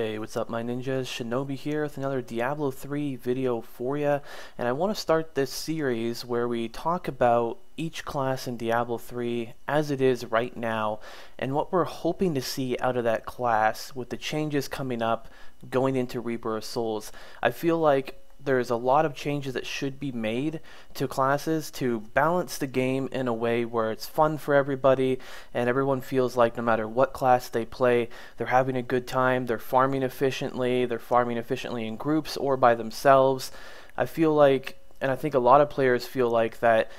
Hey, what's up my ninjas? Shinobi here with another Diablo 3 video for you, and I want to start this series where we talk about each class in Diablo 3 as it is right now and what we're hoping to see out of that class with the changes coming up going into Reaper of Souls. I feel like there's a lot of changes that should be made to classes to balance the game in a way where it's fun for everybody and everyone feels like no matter what class they play, they're having a good time, they're farming efficiently in groups or by themselves. I feel like, and I think a lot of players feel like that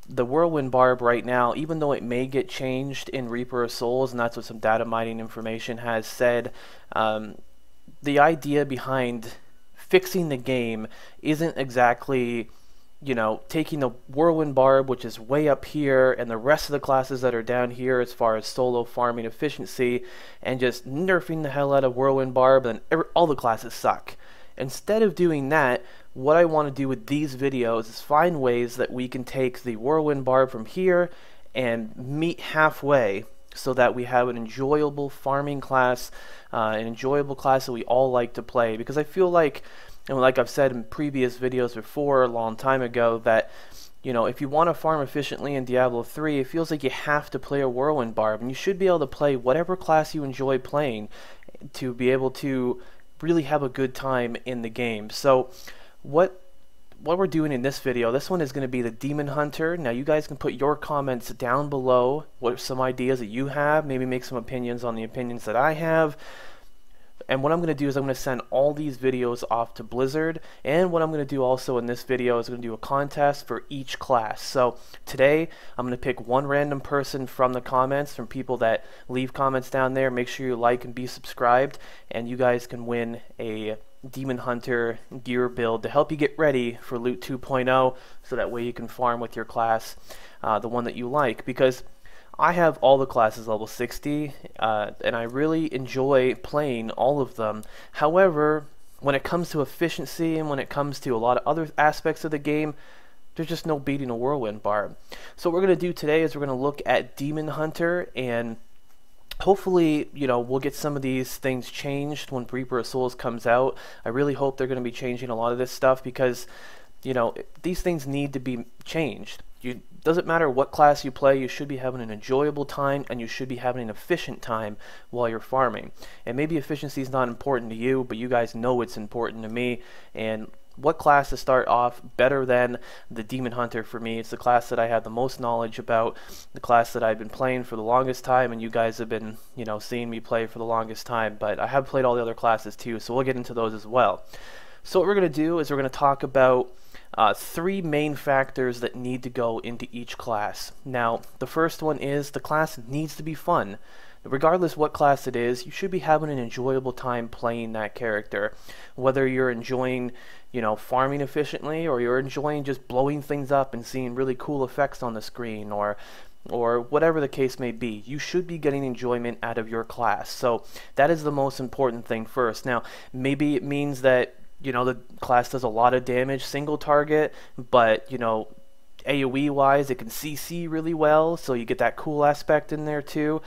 the Whirlwind Barb right now, even though it may get changed in Reaper of Souls, and that's what some data mining information has said, the idea behind fixing the game isn't exactly, taking the Whirlwind Barb, which is way up here, and the rest of the classes that are down here as far as solo farming efficiency, and just nerfing the hell out of Whirlwind Barb, and all the classes suck. Instead of doing that, what I want to do with these videos is find ways that we can take the Whirlwind Barb from here and meet halfway, so that we have an enjoyable farming class, an enjoyable class that we all like to play. Because I feel like, and like I've said in previous videos before a long time ago, that if you want to farm efficiently in Diablo 3, it feels like you have to play a Whirlwind Barb, and you should be able to play whatever class you enjoy playing to be able to really have a good time in the game. So what we're doing in this video, this one is going to be the Demon Hunter. Now you guys can put your comments down below, what are some ideas that you have, maybe make some opinions on the opinions that I have. And what I'm going to do is I'm going to send all these videos off to Blizzard, and what I'm going to do also in this video is going to do a contest for each class. So today I'm going to pick one random person from the comments, from people that leave comments down there. Make sure you like and be subscribed, and you guys can win a Demon Hunter gear build to help you get ready for Loot 2.0, so that way you can farm with your class, the one that you like. Because I have all the classes level 60, and I really enjoy playing all of them. However, when it comes to efficiency and when it comes to a lot of other aspects of the game, there's just no beating a Whirlwind Barb. So what we're going to do today is we're going to look at Demon Hunter, and hopefully, we'll get some of these things changed when Reaper of Souls comes out. I really hope they're going to be changing a lot of this stuff because, these things need to be changed. Doesn't matter what class you play, you should be having an enjoyable time and you should be having an efficient time while you're farming. And maybe efficiency is not important to you, but you guys know it's important to me. And what class to start off better than the Demon Hunter for me? It's the class that I have the most knowledge about, the class that I've been playing for the longest time, and you guys have been, seeing me play for the longest time. But I have played all the other classes too, so we'll get into those as well. So what we're going to do is we're going to talk about three main factors that need to go into each class. Now, the first one is the class needs to be fun. Regardless what class it is, you should be having an enjoyable time playing that character. Whether you're enjoying, farming efficiently, or you're enjoying just blowing things up and seeing really cool effects on the screen, or whatever the case may be, you should be getting enjoyment out of your class. So that is the most important thing first. Now, maybe it means that the class does a lot of damage single target, but AoE wise it can CC really well, so you get that cool aspect in there too.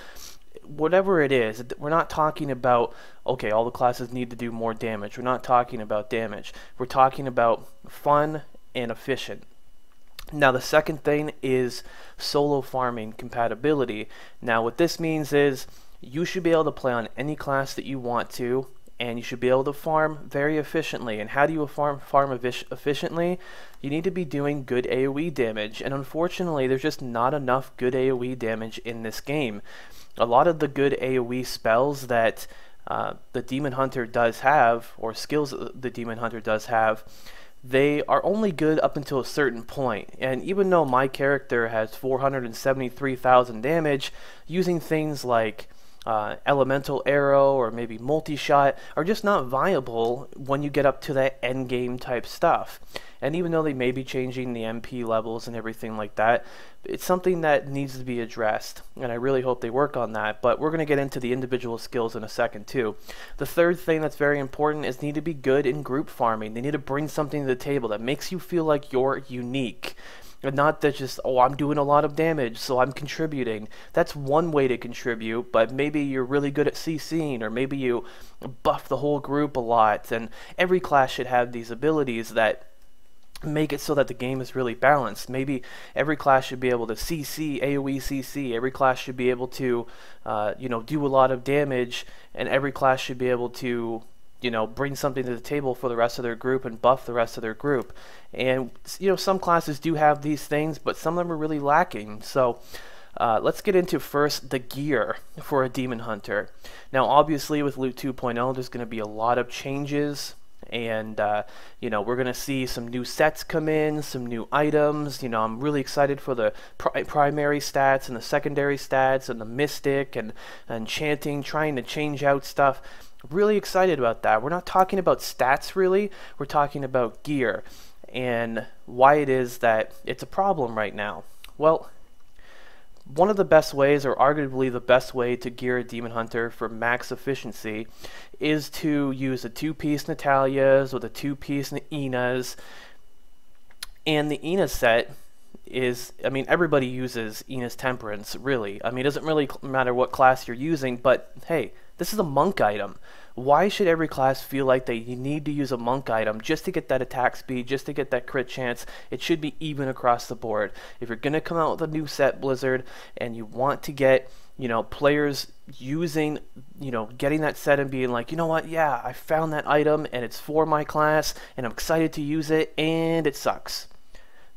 Whatever it is, we're not talking about, okay, all the classes need to do more damage. We're not talking about damage. We're talking about fun and efficient. Now the second thing is solo farming compatibility. Now what this means is you should be able to play on any class that you want to, and you should be able to farm very efficiently. And how do you farm efficiently? You need to be doing good AoE damage, and unfortunately there's just not enough good AoE damage in this game. A lot of the good AoE spells that the Demon Hunter does have, or skills that the Demon Hunter does have, they are only good up until a certain point. And even though my character has 473,000 damage, using things like elemental arrow or maybe multi-shot are just not viable when you get up to that end game type stuff. And even though they may be changing the MP levels and everything like that, it's something that needs to be addressed, and I really hope they work on that. But we're going to get into the individual skills in a second too. The third thing that's very important is need to be good in group farming. They need to bring something to the table that makes you feel like you're unique. And not that just, oh, I'm doing a lot of damage, so I'm contributing. That's one way to contribute, but maybe you're really good at CCing, or maybe you buff the whole group a lot. And every class should have these abilities that make it so that the game is really balanced. Maybe every class should be able to CC, AoE CC. Every class should be able to, do a lot of damage, and every class should be able to, bring something to the table for the rest of their group and buff the rest of their group. And, some classes do have these things, but some of them are really lacking. So, let's get into first the gear for a Demon Hunter. Now, obviously, with Loot 2.0, there's going to be a lot of changes. And we're gonna see some new sets come in, some new items. I'm really excited for the primary stats and the secondary stats and the mystic and enchanting, trying to change out stuff. Really excited about that. We're not talking about stats really, we're talking about gear and why it is that it's a problem right now. Well, one of the best ways, or arguably the best way, to gear a Demon Hunter for max efficiency is to use a 2-piece Natalia's or the 2-piece Ina's. And the Ina set is, everybody uses Ina's Temperance, really. It doesn't really matter what class you're using, but hey, this is a monk item. Why should every class feel like they need to use a monk item just to get that attack speed, just to get that crit chance? It should be even across the board. If you're going to come out with a new set, Blizzard, and you want to get, players using, getting that set and being like, you know what, yeah, I found that item and it's for my class and I'm excited to use it, and it sucks.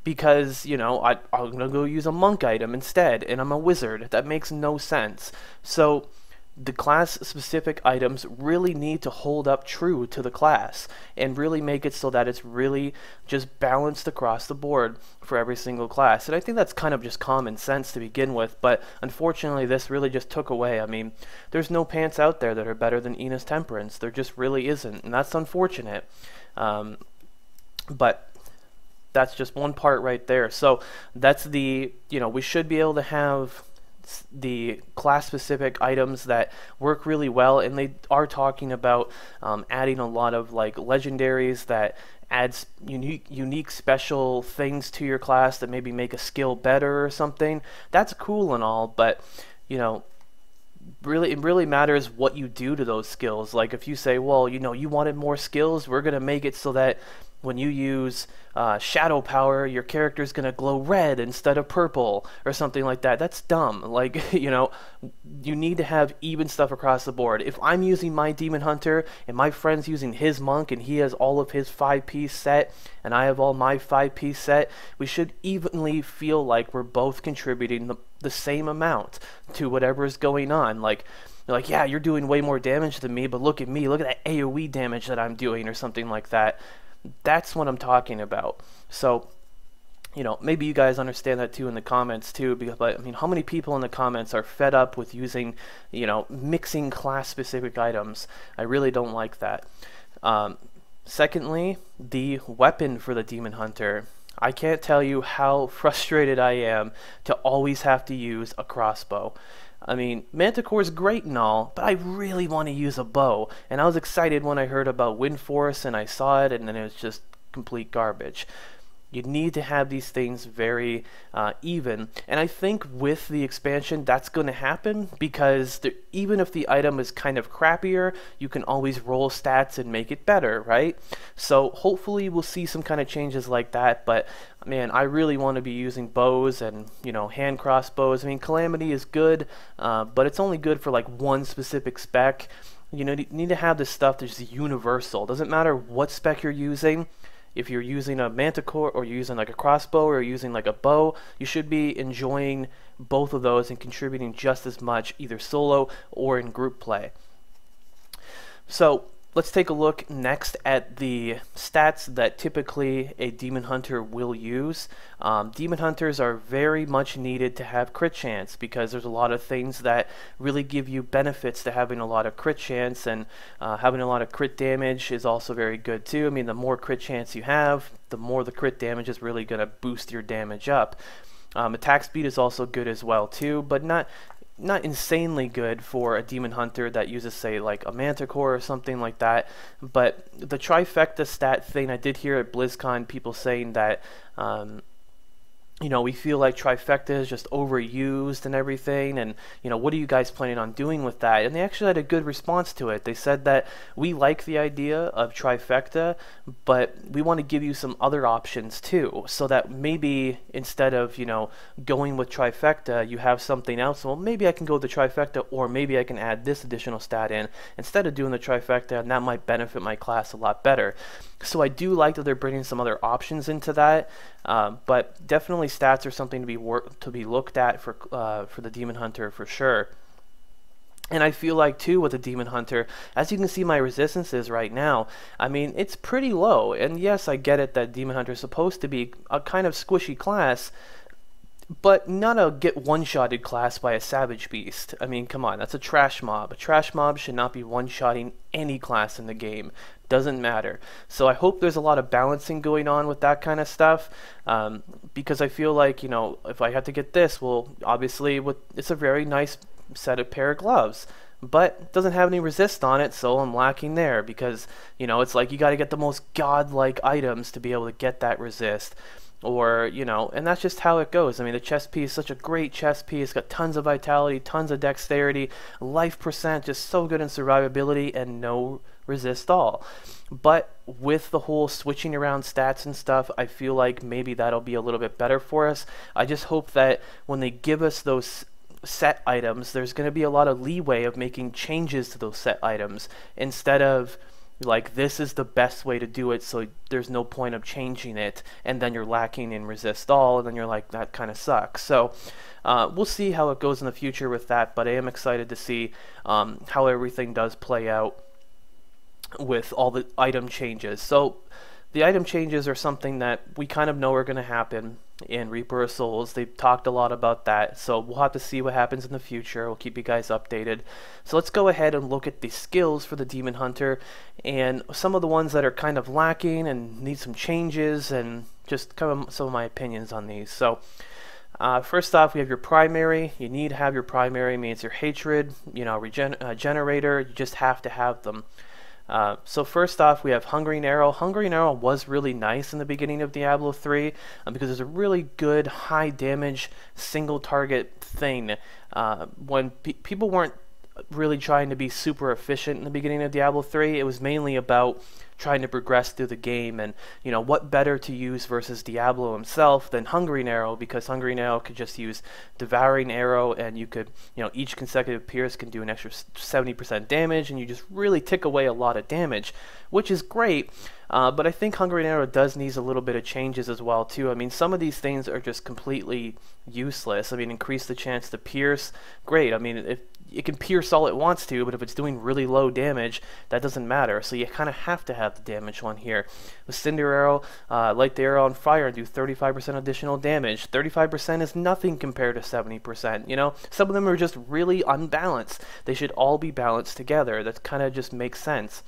Because, I'm going to go use a monk item instead, and I'm a wizard. That makes no sense. So the class-specific items really need to hold up true to the class and really make it so that it's really just balanced across the board for every single class. And I think that's kind of just common sense to begin with, but unfortunately this really just took away. There's no pants out there that are better than Ina's Temperance. There just really isn't, and that's unfortunate. But that's just one part right there. So that's the, we should be able to have the class-specific items that work really well, and they are talking about adding a lot of like legendaries that adds unique special things to your class that maybe make a skill better or something. That's cool and all, but it really matters what you do to those skills. Like if you say, well, you wanted more skills, we're gonna make it so that when you use shadow power, your character's gonna glow red instead of purple or something like that. That's dumb. Like, you need to have even stuff across the board. If I'm using my Demon Hunter and my friend's using his monk and he has all of his 5-piece set and I have all my 5-piece set, we should evenly feel like we're both contributing the same amount to whatever is going on. Like, yeah, you're doing way more damage than me, but look at me, look at that AoE damage that I'm doing or something like that. That's what I'm talking about. So, maybe you guys understand that too in the comments too, but how many people in the comments are fed up with using, mixing class-specific items? I really don't like that. Secondly, the weapon for the Demon Hunter. I can't tell you how frustrated I am to always have to use a crossbow. Manticore is great and all, but I really want to use a bow. And I was excited when I heard about Wind Force and I saw it, and then it was just complete garbage. You need to have these things very even. And I think with the expansion, that's going to happen because even if the item is kind of crappier, you can always roll stats and make it better, right? So hopefully we'll see some kind of changes like that. But man, I really want to be using bows and, hand crossbows. Calamity is good, but it's only good for like one specific spec. You need to have this stuff that's universal. Doesn't matter what spec you're using. If you're using a manticore or you're using like a crossbow or you're using like a bow, you should be enjoying both of those and contributing just as much either solo or in group play. So let's take a look next at the stats that typically a Demon Hunter will use. Demon Hunters are very much needed to have crit chance because there's a lot of things that really give you benefits to having a lot of crit chance, and having a lot of crit damage is also very good too. The more crit chance you have, the more the crit damage is really going to boost your damage up. Attack speed is also good as well too, but not insanely good for a Demon Hunter that uses, say, like a Manticore or something like that. But the trifecta stat thing, I did hear at BlizzCon people saying that we feel like trifecta is just overused and everything, and what are you guys planning on doing with that? And they actually had a good response to it. They said that we like the idea of trifecta, but we want to give you some other options too, so that maybe instead of going with trifecta, you have something else. Well, maybe I can go with the trifecta, or maybe I can add this additional stat in instead of doing the trifecta, and that might benefit my class a lot better. So I do like that they're bringing some other options into that, but definitely stats are something to be looked at for the Demon Hunter for sure. And I feel like too with the Demon Hunter, as you can see my resistances right now, I mean it's pretty low. And yes, I get it that Demon Hunter is supposed to be a kind of squishy class, but not a get one-shotted class by a Savage Beast. I mean, come on, that's a trash mob. A trash mob should not be one-shotting any class in the game. Doesn't matter. So I hope there's a lot of balancing going on with that kind of stuff, because I feel like, if I had to get this, well, obviously it's a very nice pair of gloves, but it doesn't have any resist on it, so I'm lacking there, because, it's like you got to get the most godlike items to be able to get that resist. Or, and that's just how it goes. I mean, the chest piece is such a great chest piece, got tons of vitality, tons of dexterity, life percent, just so good in survivability, and no resist all. But with the whole switching around stats and stuff, I feel like maybe that'll be a little bit better for us. I just hope that when they give us those set items, there's going to be a lot of leeway of making changes to those set items, instead of like this is the best way to do it, so there's no point of changing it, and then you're lacking in resist all, and then you're like, that kind of sucks. So we'll see how it goes in the future with that, but I am excited to see how everything does play out with all the item changes. So the item changes are something that we kind of know are going to happen in Reaper of Souls. They've talked a lot about that, so we'll have to see what happens in the future. We'll keep you guys updated. So let's go ahead and look at the skills for the Demon Hunter, and some of the ones that are kind of lacking and need some changes, and just kind of some of my opinions on these. So first off, we have your primary. You need to have your primary. Means your hatred, generator. You just have to have them. So first off, we have Hungering Arrow. Hungering Arrow was really nice in the beginning of Diablo 3 because it's a really good high damage single target thing. When people weren't really trying to be super efficient in the beginning of Diablo 3, it was mainly about trying to progress through the game, and what better to use versus Diablo himself than Hungering Arrow, because Hungering Arrow could just use Devouring Arrow, and you could each consecutive pierce can do an extra 70% damage, and you just really tick away a lot of damage, which is great. But I think Hungering Arrow does need a little bit of changes as well too. I mean, some of these things are just completely useless. I mean, increase the chance to pierce, great. I mean, if it can pierce all it wants to, but if it's doing really low damage, that doesn't matter. So you kind of have to have the damage one here. With Cinder Arrow, light the arrow on fire and do 35% additional damage. 35% is nothing compared to 70%. Some of them are just really unbalanced. They should all be balanced together. That kind of just makes sense.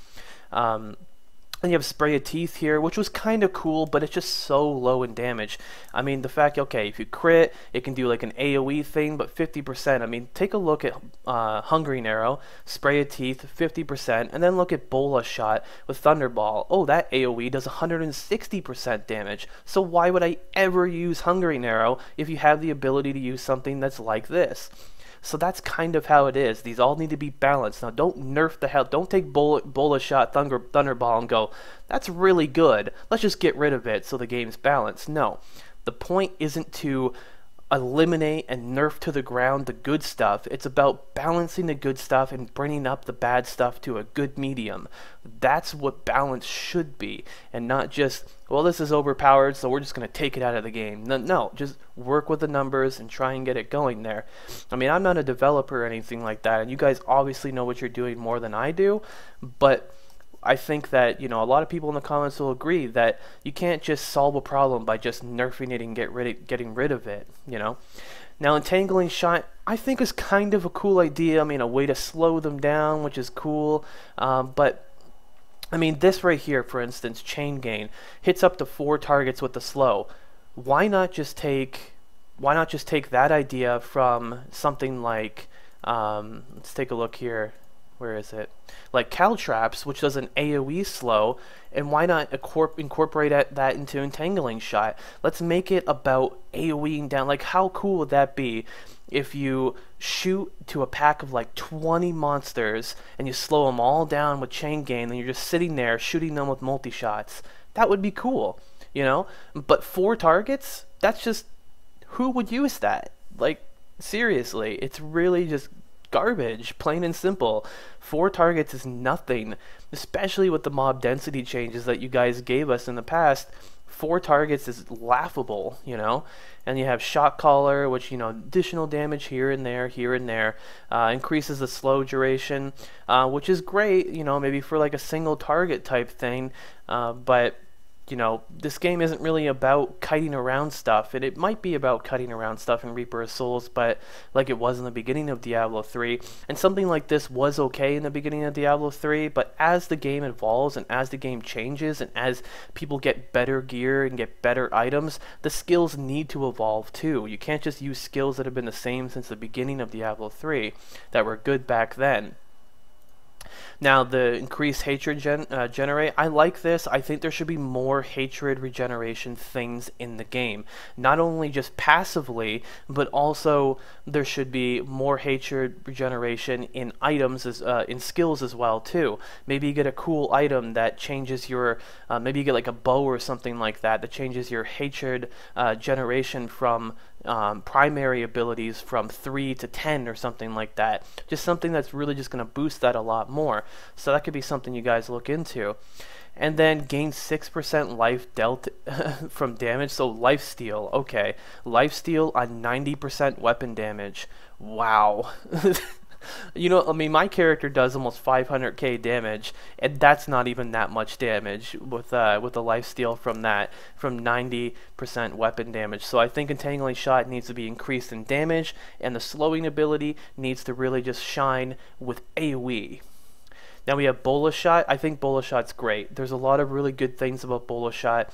And you have Spray of Teeth here, which was kind of cool, but it's just so low in damage. I mean, the fact, okay, if you crit, it can do like an AoE thing, but 50%. I mean, take a look at Hungering Arrow, Spray of Teeth, 50%, and then look at Bola Shot with Thunderball. Oh, that AoE does 160% damage. So why would I ever use Hungering Arrow if you have the ability to use something that's like this? So that's kind of how it is. These all need to be balanced. Now, don't nerf the hell. Don't take Bola Shot Thunderball and go, that's really good. Let's just get rid of it so the game's balanced. No. The point isn't to eliminate and nerf to the ground the good stuff. It's about balancing the good stuff and bringing up the bad stuff to a good medium. That's what balance should be, and not just, well, this is overpowered, so we're just going to take it out of the game. No, just work with the numbers and try and get it going there. I mean, I'm not a developer or anything like that, and you guys obviously know what you're doing more than I do, but I think that, a lot of people in the comments will agree that you can't just solve a problem by just nerfing it and getting rid of it, Now, Entangling Shot, I think is kind of a cool idea. I mean, a way to slow them down, which is cool, but I mean, this right here, for instance, Chain Gain, hits up to 4 targets with the slow. Why not just take that idea from something like, let's take a look here. where is it? Like Caltraps, which does an AoE slow, and why not incorporate that into Entangling Shot? Let's make it about AoEing down. Like, how cool would that be if you shoot to a pack of like 20 monsters and you slow them all down with chain gain, and you're just sitting there shooting them with multi-shots? That would be cool, you know? But 4 targets? That's just, who would use that? Like, seriously, it's really just garbage, plain and simple. 4 targets is nothing, especially with the mob density changes that you guys gave us in the past. 4 targets is laughable, you know? And you have Shot Caller, which, you know, additional damage here and there, increases the slow duration, which is great, you know, maybe for like a single target type thing, but you know, this game isn't really about kiting around stuff, and it might be about kiting around stuff in Reaper of Souls, but like it was in the beginning of Diablo 3, and something like this was okay in the beginning of Diablo 3, but as the game evolves and as the game changes and as people get better gear and get better items, the skills need to evolve too. You can't just use skills that have been the same since the beginning of Diablo 3 that were good back then. Now, the increased hatred generate, I like this. I think there should be more hatred regeneration things in the game. Not only just passively, but also there should be more hatred regeneration in items, in skills as well, too. Maybe you get a cool item that changes your, maybe you get like a bow or something like that, that changes your hatred generation from primary abilities from 3 to 10 or something like that. Just something that's really just going to boost that a lot more. So that could be something you guys look into. And then gain 6% life dealt from damage. So lifesteal, okay. Lifesteal on 90% weapon damage. Wow. You know, I mean, my character does almost 500k damage, and that's not even that much damage with the lifesteal from that, from 90% weapon damage. So I think Entangling Shot needs to be increased in damage, and the slowing ability needs to really just shine with AoE. Now we have Bola Shot. I think Bola Shot's great. There's a lot of really good things about Bola Shot.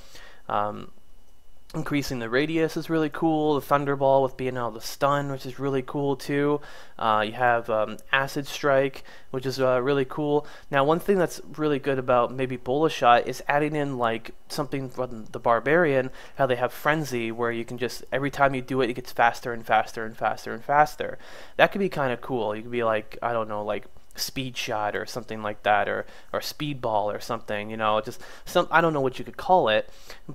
Increasing the radius is really cool. The Thunderball with being able to stun, which is really cool too. You have Acid Strike, which is really cool. Now, one thing that's really good about maybe Bola Shot is adding in like something from the Barbarian, how they have Frenzy, where you can just, every time you do it, it gets faster and faster and faster and faster. That could be kind of cool. You could be like, I don't know, like Speed Shot or something like that, or Speedball or something, you know, just some, I don't know what you could call it,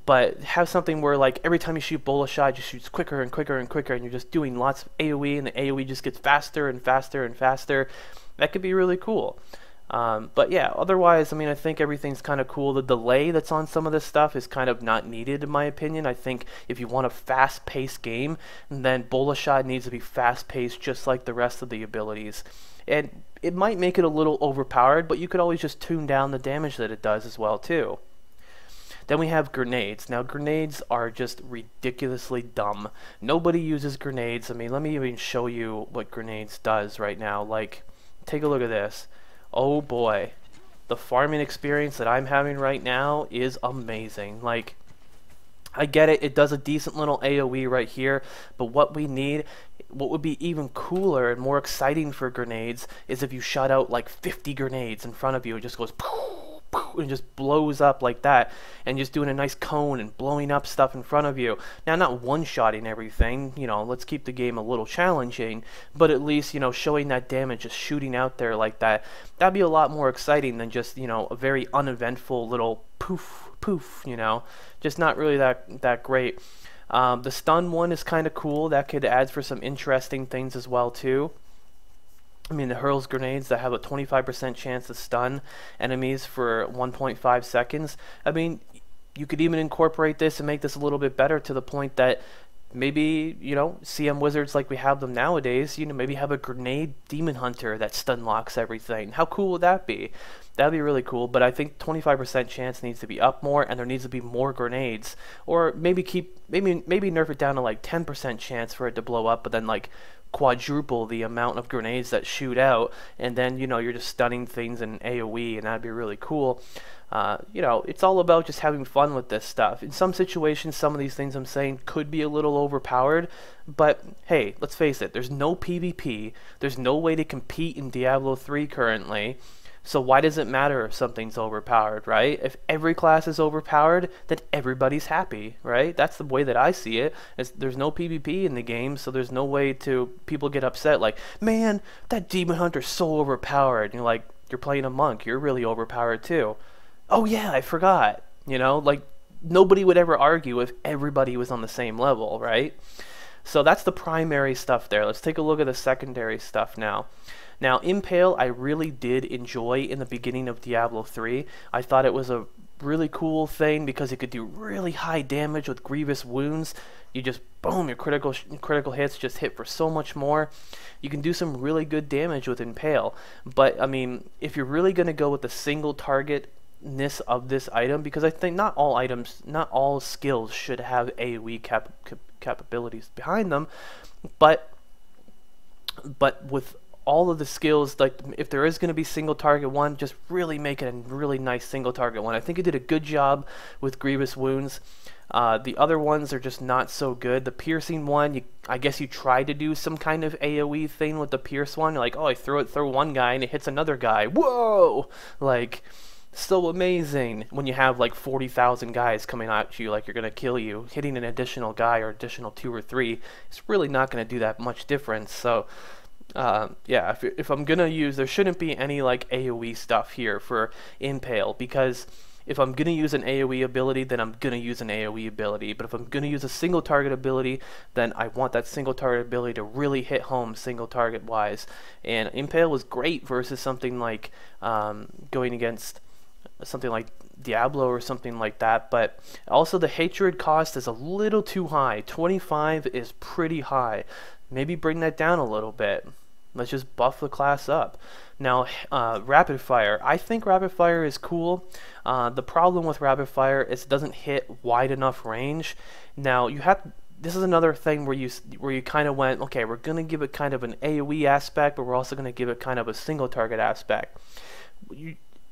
but have something where like every time you shoot Bola Shot, it just shoots quicker and quicker and quicker, and you're just doing lots of AoE, and the AoE just gets faster and faster and faster. That could be really cool. But yeah, otherwise, I mean, I think everything's kind of cool. The delay that's on some of this stuff is kind of not needed, in my opinion. I think if you want a fast-paced game, then Bola Shot needs to be fast-paced just like the rest of the abilities. And it might make it a little overpowered, but you could always just tune down the damage that it does as well, too. Then we have grenades. Now, grenades are just ridiculously dumb. Nobody uses grenades. I mean, let me even show you what grenades does right now. Like, take a look at this. Oh boy, the farming experience that I'm having right now is amazing. Like, I get it, it does a decent little AoE right here, but what we need, what would be even cooler and more exciting for grenades is if you shot out like 50 grenades in front of you. It just goes poof, poof, and just blows up like that, and just doing a nice cone and blowing up stuff in front of you. Now, not one-shotting everything, you know, let's keep the game a little challenging, but at least, you know, showing that damage, just shooting out there like that, that'd be a lot more exciting than just, you know, a very uneventful little poof, poof, you know, just not really that great. The stun one is kind of cool. That could add for some interesting things as well too. I mean, the hurls grenades that have a 25% chance to stun enemies for 1.5 seconds. I mean, you could even incorporate this and make this a little bit better to the point that maybe, you know, CM wizards like we have them nowadays, you know, maybe have a grenade demon hunter that stun locks everything. How cool would that be? That'd be really cool, but I think 25% chance needs to be up more, and there needs to be more grenades. Or maybe maybe nerf it down to like 10% chance for it to blow up, but then like quadruple the amount of grenades that shoot out, and then, you know, you're just stunning things in AoE, and that'd be really cool. You know, it's all about just having fun with this stuff. In some situations, some of these things I'm saying could be a little overpowered, but hey, let's face it, there's no PvP, there's no way to compete in Diablo 3 currently, so why does it matter if something's overpowered, right? If every class is overpowered, then everybody's happy, right? That's the way that I see it. There's no PvP in the game, so there's no way to people get upset like, man, that demon hunter's so overpowered. And you're like, you're playing a monk, you're really overpowered too. Oh yeah, I forgot. You know, like nobody would ever argue if everybody was on the same level, right? So that's the primary stuff there. Let's take a look at the secondary stuff now. Now, Impale I really did enjoy in the beginning of Diablo 3. I thought it was a really cool thing because it could do really high damage with grievous wounds. You just, boom, your critical hits just hit for so much more. You can do some really good damage with Impale. But, I mean, if you're really going to go with the single targetness of this item, because I think not all items, not all skills should have AoE capabilities behind them, but with all of the skills, like if there is going to be single target one, just really make it a really nice single target one. I think it did a good job with grievous wounds. The other ones are just not so good. The piercing one, I guess you try to do some kind of AoE thing with the pierce one. You're like, oh, I throw one guy and it hits another guy. Whoa! Like, so amazing when you have like 40,000 guys coming at you like you're going to kill you. Hitting an additional guy or additional 2 or 3 is really not going to do that much difference. So yeah, if I'm gonna use, there shouldn't be any like AoE stuff here for Impale, because if I'm gonna use an AoE ability, then I'm gonna use an AoE ability. But if I'm gonna use a single target ability, then I want that single target ability to really hit home single target wise. And Impale was great versus something like going against something like Diablo or something like that, but also the hatred cost is a little too high. 25 is pretty high. Maybe bring that down a little bit. Let's just buff the class up. Now, rapid fire. I think rapid fire is cool. The problem with rapid fire is it doesn't hit wide enough range. Now, this is another thing where you kind of went, okay, we're going to give it kind of an AoE aspect, but we're also going to give it kind of a single target aspect.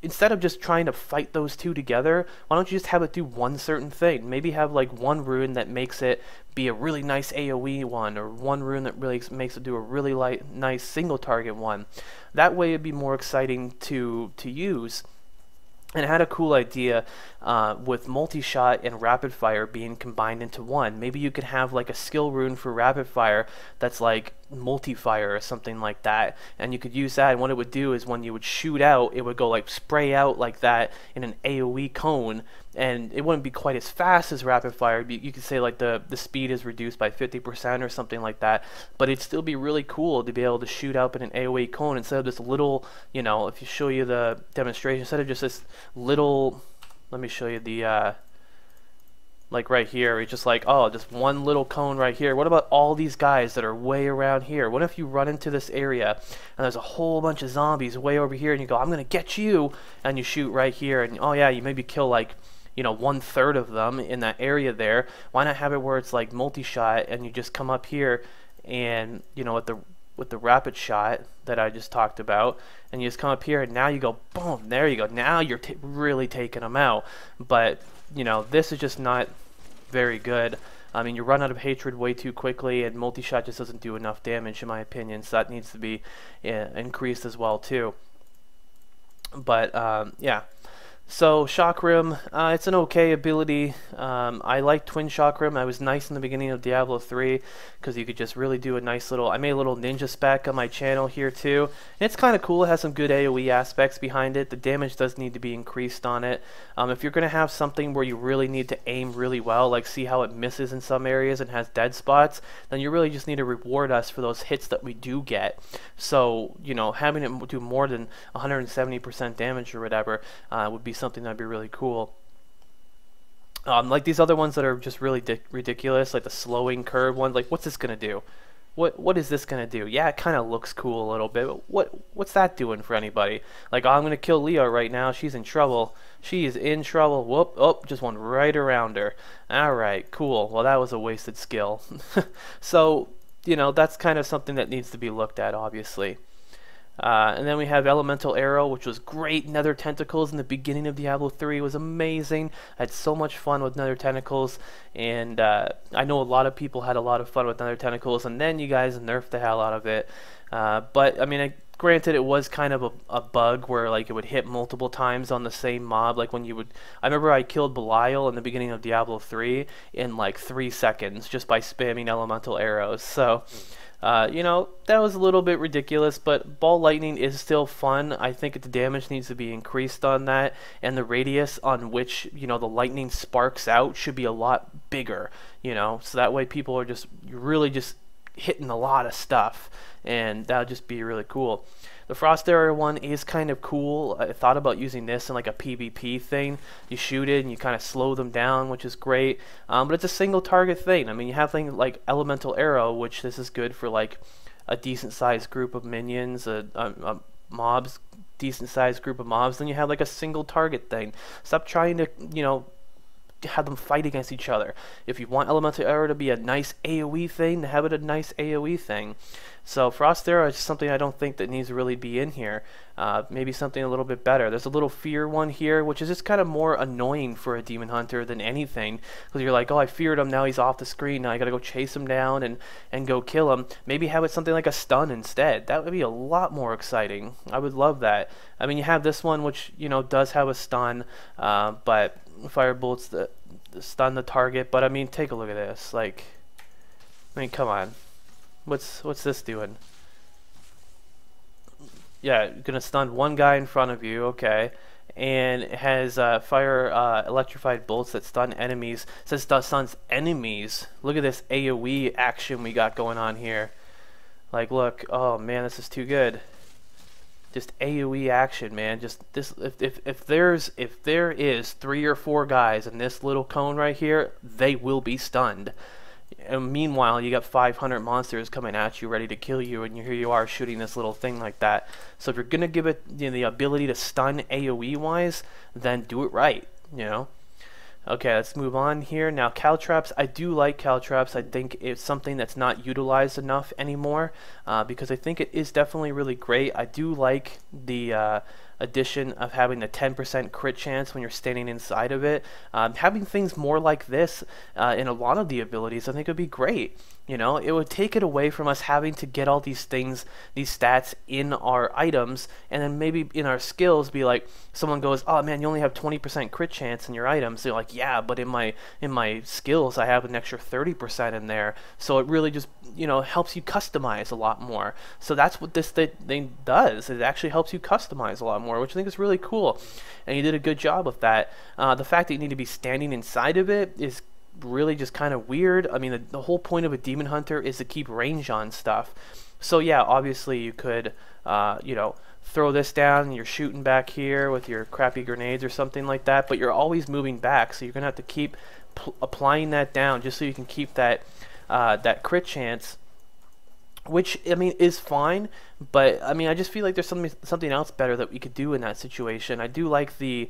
Instead of just trying to fight those two together, why don't you just have it do one certain thing? Maybe have like one rune that makes it be a really nice AoE one, or one rune that really makes it do a really nice single target one. That way it'd be more exciting to use. And it had a cool idea with multi-shot and rapid fire being combined into one. Maybe you could have like a skill rune for rapid fire that's like multi-fire or something like that, and you could use that, and what it would do is when you would shoot out, it would go like spray out like that in an AoE cone, and it wouldn't be quite as fast as rapid fire. You could say like the speed is reduced by 50% or something like that, but it'd still be really cool to be able to shoot out in an AoE cone instead of this little, you know, if you show you the demonstration, instead of just this little, let me show you the like right here, it's just like, oh, just one little cone right here. What about all these guys that are way around here? What if you run into this area and there's a whole bunch of zombies way over here, and you go, I'm gonna get you, and you shoot right here, and oh yeah, you maybe kill like, you know, 1/3 of them in that area there. Why not have it where it's like multi-shot, and you just come up here, and you know, with the rapid shot that I just talked about, and you just come up here, and now you go, boom, there you go. Now you're really taking them out. But you know, this is just not very good. I mean, you run out of hatred way too quickly, and multi-shot just doesn't do enough damage in my opinion, so that needs to be increased as well too. But yeah, so Chakram, it's an okay ability. I like Twin Chakram. I was nice in the beginning of Diablo 3 because you could just really do a nice little, I made a little ninja spec on my channel here too. And it's kind of cool. It has some good AoE aspects behind it. The damage does need to be increased on it. If you're going to have something where you really need to aim really well, like see how it misses in some areas and has dead spots, then you really just need to reward us for those hits that we do get. So, you know, having it do more than 170% damage or whatever would be something that'd be really cool. Like these other ones that are just really ridiculous, like the slowing curve one. Like, what's this gonna do? What is this gonna do? Yeah, it kind of looks cool a little bit, but what's that doing for anybody? Like, oh, I'm gonna kill Leo right now. She's in trouble. She is in trouble. Whoop! Oh, just went right around her. All right, cool. Well, that was a wasted skill. So, you know, that's kind of something that needs to be looked at, obviously. And then we have Elemental Arrow, which was great. Nether Tentacles in the beginning of Diablo 3 was amazing. I had so much fun with Nether Tentacles, and I know a lot of people had a lot of fun with Nether Tentacles, and then you guys nerfed the hell out of it. But, I mean, granted, it was kind of a bug where, like, it would hit multiple times on the same mob. Like, when you would... I remember I killed Belial in the beginning of Diablo 3 in, like, 3 seconds just by spamming Elemental Arrows. So... you know, that was a little bit ridiculous, but Ball Lightning is still fun. I think the damage needs to be increased on that, and the radius on which, you know, the lightning sparks out should be a lot bigger, you know, so that way people are just really just hitting a lot of stuff, and that'll just be really cool. The Frost Arrow one is kind of cool. I thought about using this in like a PvP thing. You shoot it and you kind of slow them down, which is great. But it's a single target thing. I mean, you have things like Elemental Arrow, which this is good for like a decent sized group of minions, mobs, decent sized group of mobs. Then you have like a single target thing. Stop trying to, you know, have them fight against each other. If you want Elemental Arrow to be a nice AoE thing, have it a nice AoE thing. So Frost Arrow is something I don't think that needs to really be in here. Maybe something a little bit better. There's a little fear one here, which is just kind of more annoying for a demon hunter than anything, because you're like, oh, I feared him, now he's off the screen, now I gotta go chase him down and go kill him. Maybe have it something like a stun instead. That would be a lot more exciting. I would love that. I mean, you have this one, which, you know, does have a stun, but fire bullets that stun the target. But I mean, take a look at this. Like, I mean, come on. What's this doing? Yeah, gonna stun one guy in front of you, okay. And it has fire electrified bolts that stun enemies. It says stuns enemies. Look at this AoE action we got going on here. Like, look, oh man, this is too good. Just AoE action, man. Just this. If there is 3 or 4 guys in this little cone right here, they will be stunned. And meanwhile, you got 500 monsters coming at you, ready to kill you, and here you are shooting this little thing like that. So if you're gonna give it, you know, the ability to stun AoE wise, then do it right. You know. Okay, let's move on here. Now, caltraps. I do like caltraps. I think it's something that's not utilized enough anymore, because I think it is definitely really great. I do like the addition of having the 10% crit chance when you're standing inside of it. Having things more like this in a lot of the abilities, I think would be great. You know, it would take it away from us having to get all these things, these stats in our items, and then maybe in our skills be like, someone goes, oh man, you only have 20% crit chance in your items. So you're like, yeah, but in my skills I have an extra 30% in there. So it really just, you know, helps you customize a lot more. So that's what this thing does. It actually helps you customize a lot more, which I think is really cool. And you did a good job with that. The fact that you need to be standing inside of it is really just kind of weird. I mean, the whole point of a demon hunter is to keep range on stuff. So yeah, obviously you could, you know, throw this down and you're shooting back here with your crappy grenades or something like that, but you're always moving back, so you're gonna have to keep applying that down just so you can keep that that crit chance, which, I mean, is fine, but I mean, I just feel like there's something else better that we could do in that situation. I do like the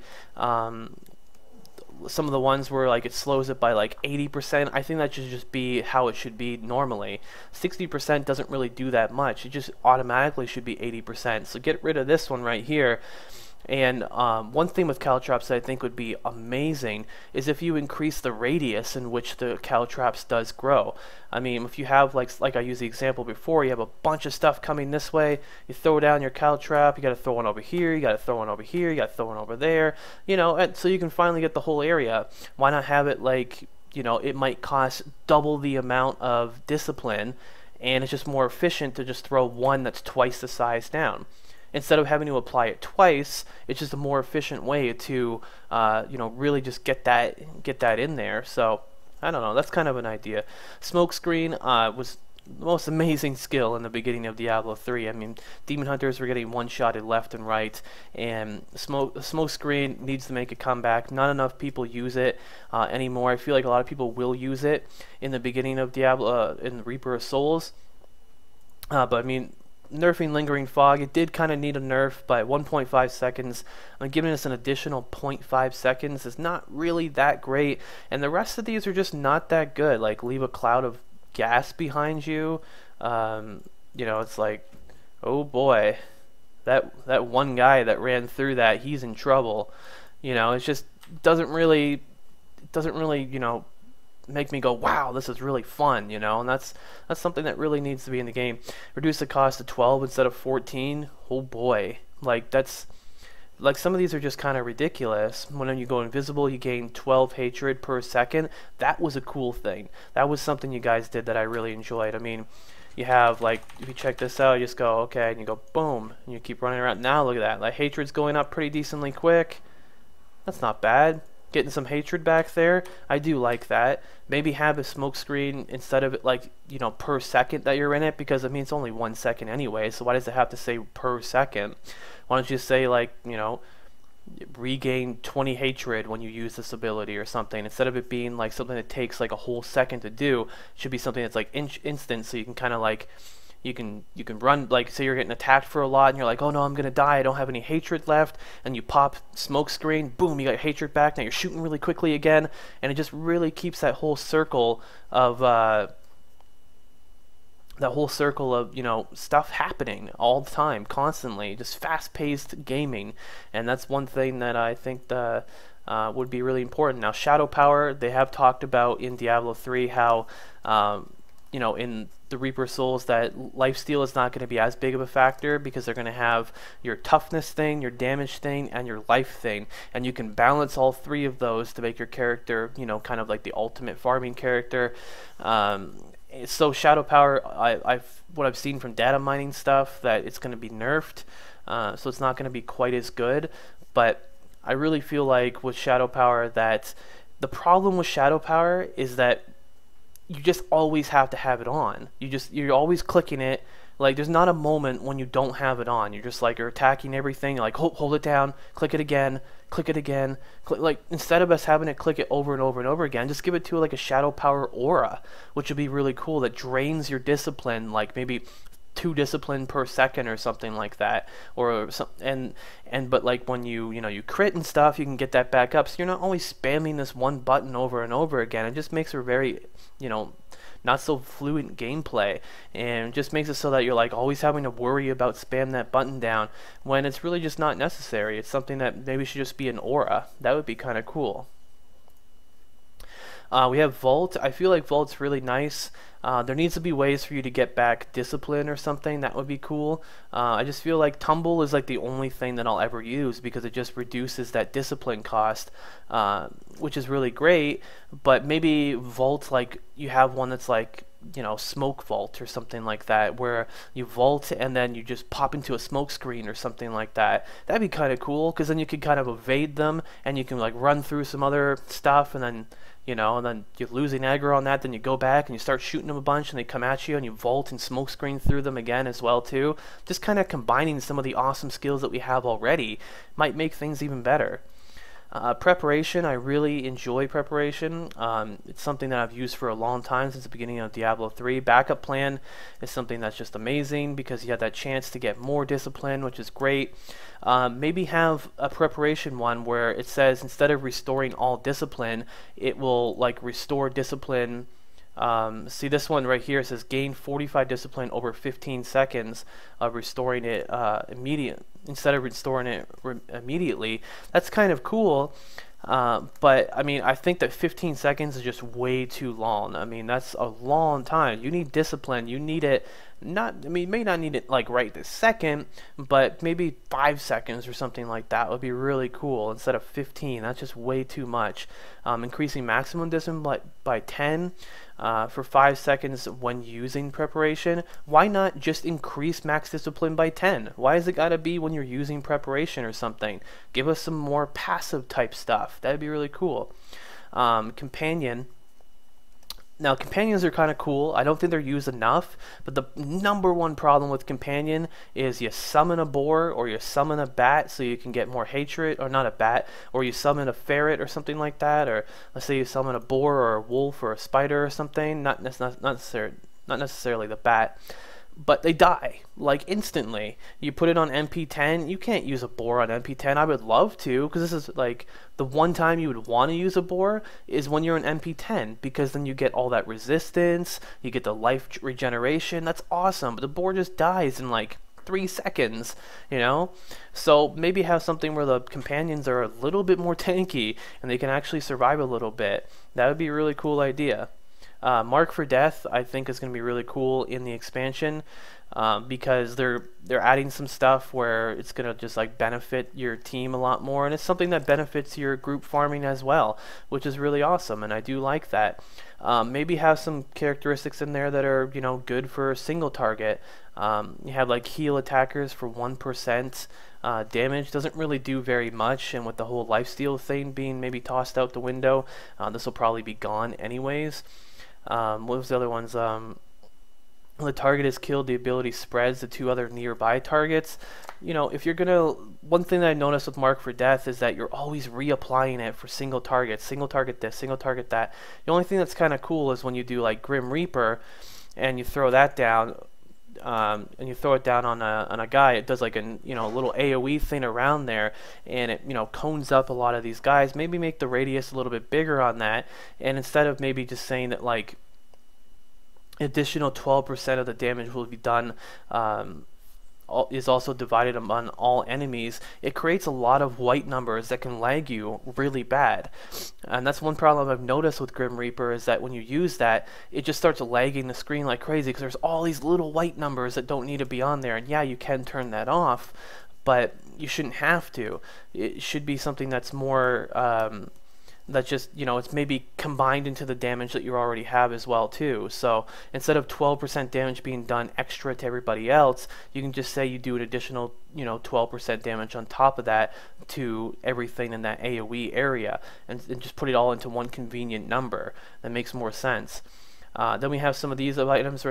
some of the ones where like it slows it by like 80%. I think that should just be how it should be normally. 60% doesn't really do that much. It just automatically should be 80%. So get rid of this one right here. And one thing with caltraps that I think would be amazing is if you increase the radius in which the caltraps does grow. I mean, if you have, like I used the example before, you have a bunch of stuff coming this way, you throw down your caltrap, you got to throw one over here, you got to throw one over here, you got to throw one over there, you know, and so you can finally get the whole area. Why not have it like, you know, it might cost double the amount of discipline, and it's just more efficient to just throw one that's twice the size down. Instead of having to apply it twice, it's just a more efficient way to, you know, really just get that in there. So I don't know. That's kind of an idea. Smoke screen was the most amazing skill in the beginning of Diablo 3. I mean, demon hunters were getting one-shotted left and right, and smoke screen needs to make a comeback. Not enough people use it anymore. I feel like a lot of people will use it in the beginning of Diablo, in the Reaper of Souls, but I mean, nerfing Lingering Fog, it did kind of need a nerf, but 1.5 seconds, giving us an additional 0.5 seconds is not really that great, and the rest of these are just not that good. Like, leave a cloud of gas behind you, you know, it's like, oh boy, that one guy that ran through that, he's in trouble. You know, it just doesn't really, you know, make me go, wow, this is really fun, you know, and that's something that really needs to be in the game. Reduce the cost to 12 instead of 14. Oh boy, like that's like some of these are just kind of ridiculous. When you go invisible, you gain 12 hatred per second. That was a cool thing. That was something you guys did that I really enjoyed. I mean, you have, like, if you check this out, you just go, okay, and you go, boom, and you keep running around. Now look at that. Like, hatred's going up pretty decently quick. That's not bad. Getting some hatred back there. I do like that. Maybe have a smoke screen instead of, like, you know, per second that you're in it, because I mean it's only 1 second anyway, so why does it have to say per second? Why don't you say, like, you know, regain 20 hatred when you use this ability or something, instead of it being like something that takes like a whole second to do. It should be something that's like instant, so you can kind of like you can run, like say you're getting attacked for a lot and you're like, oh no, I'm gonna die, I don't have any hatred left, and you pop smoke screen, boom, you got hatred back, now you're shooting really quickly again, and it just really keeps that whole circle of you know, stuff happening all the time, constantly, just fast-paced gaming. And that's one thing that I think would be really important. Now, shadow power, they have talked about in Diablo 3 how you know, in the Reaper Souls, that lifesteal is not going to be as big of a factor, because they're going to have your toughness thing, your damage thing, and your life thing, and you can balance all three of those to make your character, you know, kind of like the ultimate farming character. So shadow power, what I've seen from data mining stuff, that it's going to be nerfed, so it's not going to be quite as good. But I really feel like with shadow power, that the problem with shadow power is that you just always have to have it on. You're always clicking it. Like, there's not a moment when you don't have it on. You're just like, you're attacking everything. You're like, hold it down, click it again, like, instead of us having to click it over and over and over again, just give it to like a shadow power aura, which would be really cool, that drains your discipline, like maybe 2 discipline per second or something like that, or some, but like when you crit and stuff, you can get that back up, so you're not always spamming this one button over and over again. It just makes for very, you know, not so fluent gameplay, and just makes it so that you're like always having to worry about spam that button down, when it's really just not necessary. It's something that maybe should just be an aura. That would be kind of cool. We have Vault. I feel like Vault's really nice. There needs to be ways for you to get back Discipline or something. That would be cool. I just feel like Tumble is like the only thing that I'll ever use, because it just reduces that Discipline cost, which is really great. But maybe Vault, like you have one that's like, you know, Smoke Vault or something like that, where you vault and then you just pop into a smoke screen or something like that. That'd be kind of cool, because then you could kind of evade them, and you can like run through some other stuff, and then, you know, and then you're losing aggro on that, then you go back and you start shooting them a bunch, and they come at you, and you vault and smoke screen through them again as well too. Just kind of combining some of the awesome skills that we have already might make things even better. Preparation, I really enjoy preparation. It's something that I've used for a long time, since the beginning of Diablo 3. Backup plan is something that's just amazing, because you have that chance to get more discipline, which is great. Maybe have a preparation one where it says, instead of restoring all discipline, it will like restore discipline. See this one right here, it says gain 45 discipline over 15 seconds, restoring it immediate instead of restoring it immediately. That's kind of cool, but I mean, I think that 15 seconds is just way too long. I mean, that's a long time. You need discipline. You need it, not, I mean, you may not need it like right this second, but maybe 5 seconds or something like that would be really cool instead of 15. That's just way too much. Increasing maximum discipline by 10 for 5 seconds when using preparation. Why not just increase max discipline by 10? Why is it gotta be when you're using preparation or something? Give us some more passive type stuff. That'd be really cool. Companion. Now, companions are kind of cool. I don't think they're used enough, but the #1 problem with companion is you summon a boar or you summon a bat so you can get more hatred, or not a bat, or you summon a ferret or something like that, or let's say you summon a boar or a wolf or a spider or something, not necessarily the bat. But they die, like, instantly. You put it on MP10, you can't use a boar on MP10. I would love to, because this is, like, the one time you would want to use a boar is when you're in MP10, because then you get all that resistance, you get the life regeneration. That's awesome, but the boar just dies in, like, 3 seconds, you know? So maybe have something where the companions are a little bit more tanky and they can actually survive a little bit. That would be a really cool idea. Mark for Death, I think, is going to be really cool in the expansion, because they're adding some stuff where it's going to just like benefit your team a lot more, and it's something that benefits your group farming as well, which is really awesome, and I do like that. Maybe have some characteristics in there that are, you know, good for a single target. You have like heal attackers for 1%. Damage doesn't really do very much, and with the whole lifesteal thing being maybe tossed out the window, this will probably be gone anyways. What was the other ones? When the target is killed, the ability spreads to 2 other nearby targets. You know, if you're gonna, one thing that I noticed with Mark for Death is that you're always reapplying it for single targets, single target this, single target that. The only thing that's kind of cool is when you do like Grim Reaper, and you throw that down, and you throw it down on a guy, it does like a, you know, little AoE thing around there, and it, you know, cones up a lot of these guys. Maybe make the radius a little bit bigger on that, and instead of maybe just saying that like additional 12% of the damage will be done, is also divided among all enemies, it creates a lot of white numbers that can lag you really bad. And that's one problem I've noticed with Grim Reaper, is that when you use that, it just starts lagging the screen like crazy because there's all these little white numbers that don't need to be on there. And yeah, you can turn that off, but you shouldn't have to. It should be something that's more that just, you know, it's maybe combined into the damage that you already have as well too. So instead of 12% damage being done extra to everybody else, you can just say you do an additional, you know, 12% damage on top of that to everything in that AoE area, and just put it all into one convenient number. That makes more sense. Then we have some of these items,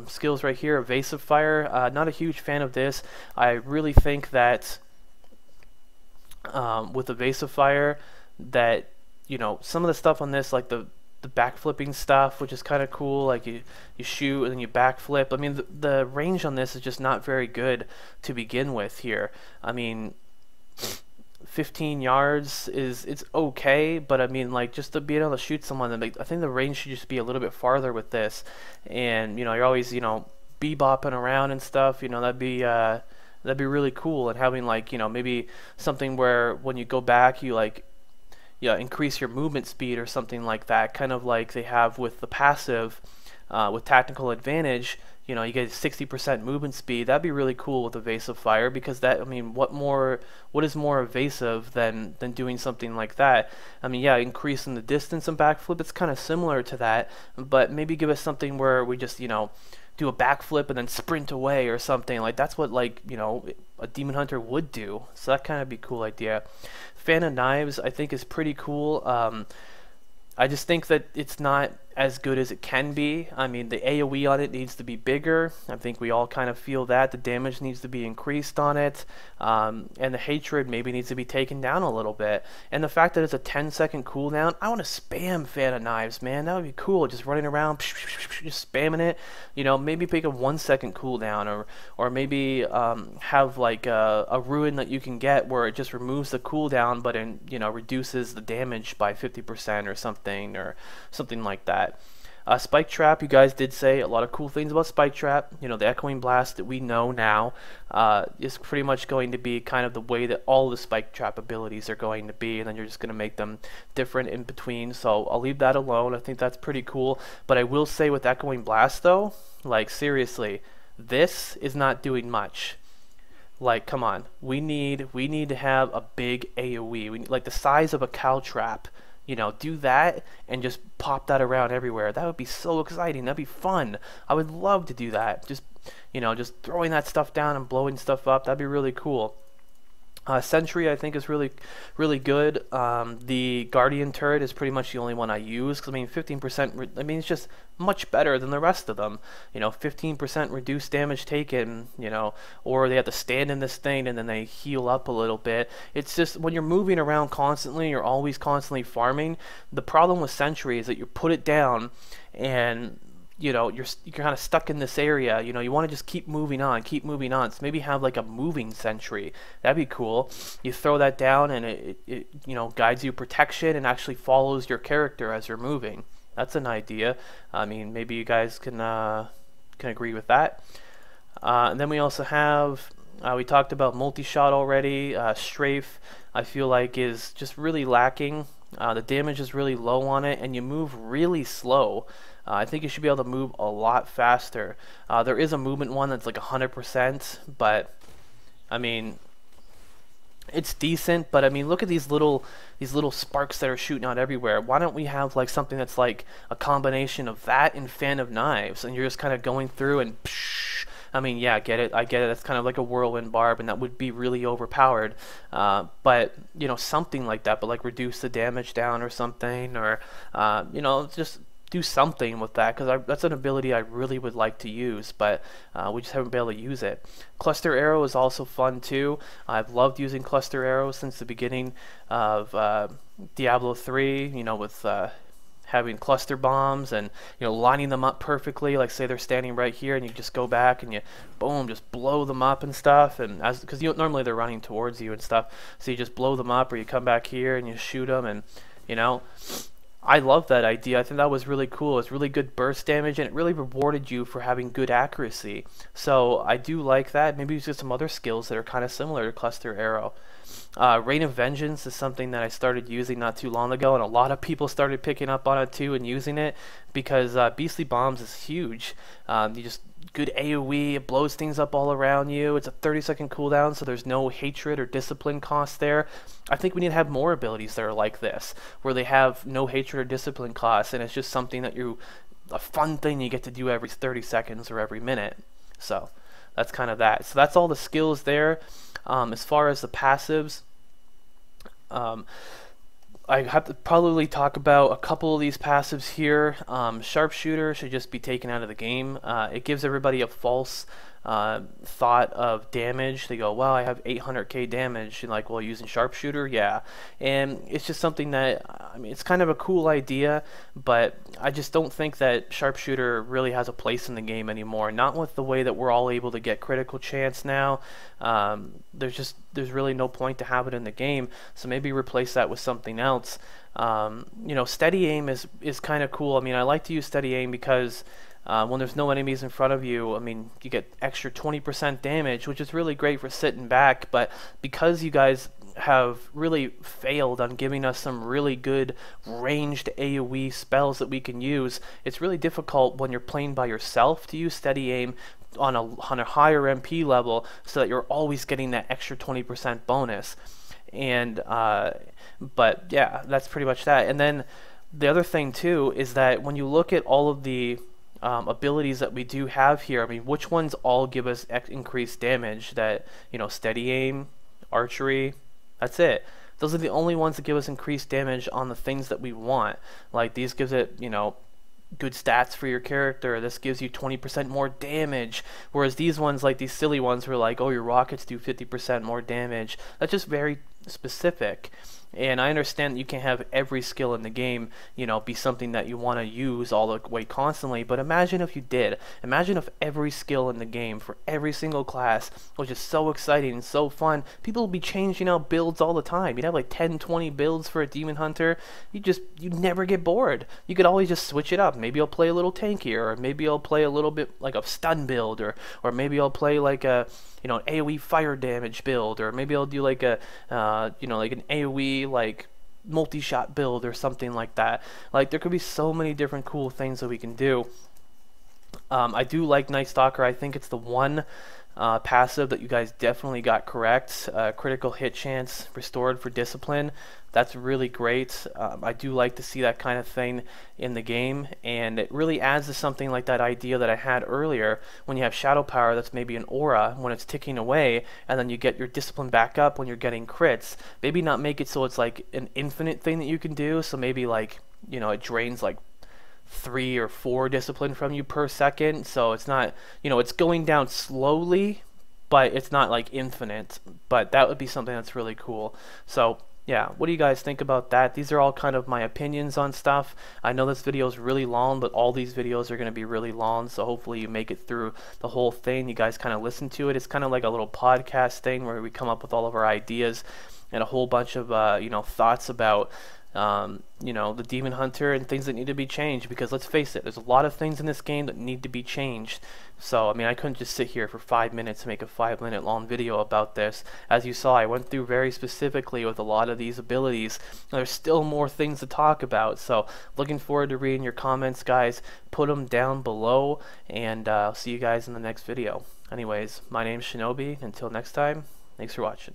skills right here. Evasive Fire, not a huge fan of this. I really think that with Evasive Fire, that, you know, some of the stuff on this, like the backflipping stuff, which is kind of cool, like you shoot and then you backflip. I mean, the range on this is just not very good to begin with here. I mean, 15 yards it's okay, but I mean, like, just to be able to shoot someone, I think the range should just be a little bit farther with this. And, you know, you're always, you know, bebopping around and stuff, you know, that'd be really cool. And having, like, you know, maybe something where when you go back, you like, yeah, increase your movement speed or something like that, kind of like they have with the passive, with Tactical Advantage. You know, you get 60% movement speed. That'd be really cool with Evasive Fire, because that, I mean, what is more evasive than doing something like that? I mean, yeah, increasing the distance and backflip, it's kind of similar to that, but maybe give us something where we just, you know, do a backflip and then sprint away or something. Like, that's what, like, you know, a Demon Hunter would do. So that kind of be a cool idea. Fan of Knives, I think, is pretty cool. I just think that it's not as good as it can be. I mean, the AoE on it needs to be bigger. I think we all kind of feel that. The damage needs to be increased on it. And the hatred maybe needs to be taken down a little bit. And the fact that it's a 10-second cooldown, I want to spam Fan of Knives, man. That would be cool. Just running around, just spamming it. You know, maybe make a 1-second cooldown, or maybe have like a ruin that you can get where it just removes the cooldown, but you know, reduces the damage by 50% or something like that. Spike Trap, you guys did say a lot of cool things about Spike Trap. You know, the Echoing Blast that we know now is pretty much going to be kind of the way that all the Spike Trap abilities are going to be, and then you're just going to make them different in between. So I'll leave that alone. I think that's pretty cool. But I will say with Echoing Blast, though, like, seriously, this is not doing much. Like, come on, we need to have a big AoE. We need, like, the size of a cow trap. You know, do that and just pop that around everywhere. That would be so exciting. That'd be fun. I would love to do that. Just, you know, just throwing that stuff down and blowing stuff up. That'd be really cool. Sentry, I think, is really good. The Guardian turret is pretty much the only one I use, because I mean 15%, I mean, it's just much better than the rest of them. You know, 15% reduced damage taken, you know, or they have to stand in this thing and then they heal up a little bit. It's just, when you're moving around constantly, you're always constantly farming. The problem with Sentry is that you put it down and, you know, you're kind of stuck in this area. You know, you want to just keep moving on. So maybe have like a moving sentry. That'd be cool. You throw that down and it you know, guides you protection and actually follows your character as you're moving. That's an idea. I mean, maybe you guys can agree with that. And then we also have, we talked about multi-shot already. Strafe, I feel like, is just really lacking. The damage is really low on it, and you move really slow. I think you should be able to move a lot faster. There is a movement one that's like 100%, but I mean, it's decent. But I mean, look at these little sparks that are shooting out everywhere. Why don't we have like something that's like a combination of that and Fan of Knives, and you're just kind of going through and psh, I mean, yeah, I get it. That's kind of like a whirlwind barb, and that would be really overpowered. But you know, something like that, but like reduce the damage down or something, or you know, just do something with that, because that's an ability I really would like to use, but we just haven't been able to use it. Cluster arrow is also fun too. I've loved using cluster arrows since the beginning of Diablo 3. You know, with having cluster bombs and, you know, lining them up perfectly. Like say they're standing right here, and you just go back and you boom, just blow them up and stuff. And because normally they're running towards you and stuff, so you just blow them up, or you come back here and you shoot them, and you know. I love that idea. I think that was really cool. It's really good burst damage, and it really rewarded you for having good accuracy. So I do like that. Maybe use some other skills that are kind of similar to Cluster Arrow. Rain of Vengeance is something that I started using not too long ago, and a lot of people started picking up on it too and using it, because Beastly Bombs is huge. You just good AoE, it blows things up all around you. It's a 30-second cooldown, so there's no hatred or discipline cost there. I think we need to have more abilities that are like this, where they have no hatred or discipline cost, and it's just something that a fun thing you get to do every 30 seconds or every minute. So that's kind of that. So that's all the skills there. As far as the passives, I have to probably talk about a couple of these passives here. Sharpshooter should just be taken out of the game. It gives everybody a false thought of damage. They go, well, I have 800k damage, and like, well, using Sharpshooter, yeah. And it's just something that, I mean, it's kind of a cool idea, but I just don't think that Sharpshooter really has a place in the game anymore. Not with the way that we're all able to get critical chance now. There's really no point to have it in the game, so maybe replace that with something else. You know, steady aim is kind of cool. I mean, I like to use steady aim because when there's no enemies in front of you, I mean, you get extra 20% damage, which is really great for sitting back. But because you guys have really failed on giving us some really good ranged AoE spells that we can use, it's really difficult when you're playing by yourself to use steady aim on a higher MP level, so that you're always getting that extra 20% bonus. And but yeah, that's pretty much that. And then the other thing too is that when you look at all of the abilities that we do have here, I mean, which ones all give us increased damage? That, you know, steady aim, archery, that's it. Those are the only ones that give us increased damage on the things that we want. Like these gives it, you know, good stats for your character. This gives you 20% more damage, whereas these ones, like these silly ones, were like, oh, your rockets do 50% more damage. That's just very specific. And I understand that you can't have every skill in the game, you know, be something that you want to use all the way constantly, but imagine if you did. Imagine if every skill in the game for every single class was just so exciting and so fun. People would be changing out builds all the time. You'd have like 10, 20 builds for a Demon Hunter. You'd never get bored. You could always just switch it up. Maybe I'll play a little tankier, or maybe I'll play a little bit like a stun build, or maybe I'll play like a, you know, an AoE fire damage build, or maybe I'll do like a, you know, like an AoE like multi-shot build or something like that. Like, there could be so many different cool things that we can do. I do like Night Stalker. I think it's the one passive that you guys definitely got correct. Critical hit chance restored for discipline. That's really great. I do like to see that kind of thing in the game, and it really adds to something like that idea that I had earlier. When you have shadow power, that's maybe an aura when it's ticking away, and then you get your discipline back up when you're getting crits. Maybe not make it so it's like an infinite thing that you can do, so maybe like, you know, it drains like 3 or 4 discipline from you per second, so it's not, you know, it's going down slowly, but it's not like infinite. But that would be something that's really cool. So yeah, what do you guys think about that? These are all kind of my opinions on stuff. I know this video is really long, but all these videos are going to be really long, so hopefully you make it through the whole thing. You guys kind of listen to it. It's kind of like a little podcast thing where we come up with all of our ideas and a whole bunch of you know, thoughts about you know, the Demon Hunter and things that need to be changed, because let's face it, there's a lot of things in this game that need to be changed. So, I mean, I couldn't just sit here for 5 minutes and make a 5-minute long video about this. As you saw, I went through very specifically with a lot of these abilities. There's still more things to talk about, so looking forward to reading your comments, guys. Put them down below, and I'll see you guys in the next video. Anyways, my name's Shinobi. Until next time, thanks for watching.